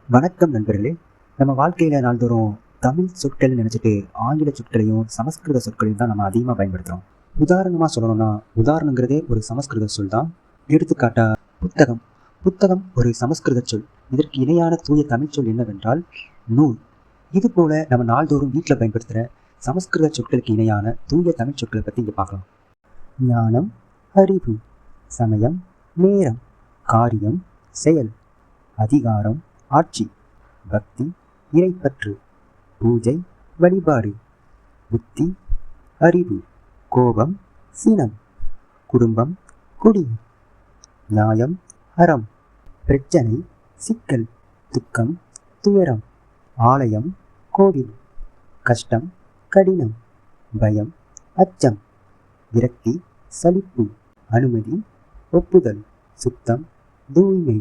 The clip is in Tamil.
வணக்கம் நண்பர்களே. நம்ம வாழ்க்கையில் நாள்தோறும் தமிழ் சொற்கள் நினச்சிட்டு ஆங்கில சொற்களையும் சமஸ்கிருத சொற்களையும் தான் நம்ம அதிகமாக பயன்படுத்துகிறோம். உதாரணமாக சொல்லணும்னா, உதாரணங்கிறதே ஒரு சமஸ்கிருத சொல் தான். எடுத்துக்காட்டா புத்தகம். புத்தகம் ஒரு சமஸ்கிருத சொல். இதற்கு இணையான தூய தமிழ் சொல் என்னவென்றால் நூல். இது போல நம்ம நாள்தோறும் வீட்டில் பயன்படுத்துகிற சமஸ்கிருத சொற்களுக்கு இணையான தூய தமிழ் சொற்களை பற்றி இங்கே பார்க்கலாம். ஞானம், அறிவு, சமயம், நேரம், காரியம், செயல், அதிகாரம், ஆட்சி, பக்தி, இறைப்பற்று, பூஜை, வழிபாடு, புத்தி, அறிவு, கோபம், சினம், குடும்பம், குடி, நியாயம், அறம், பிரச்சனை, சிக்கல், துக்கம், துயரம், ஆலயம், கோவில், கஷ்டம், கடினம், பயம், அச்சம், விரக்தி, சலிப்பு, அனுமதி, ஒப்புதல், சுத்தம், தூய்மை.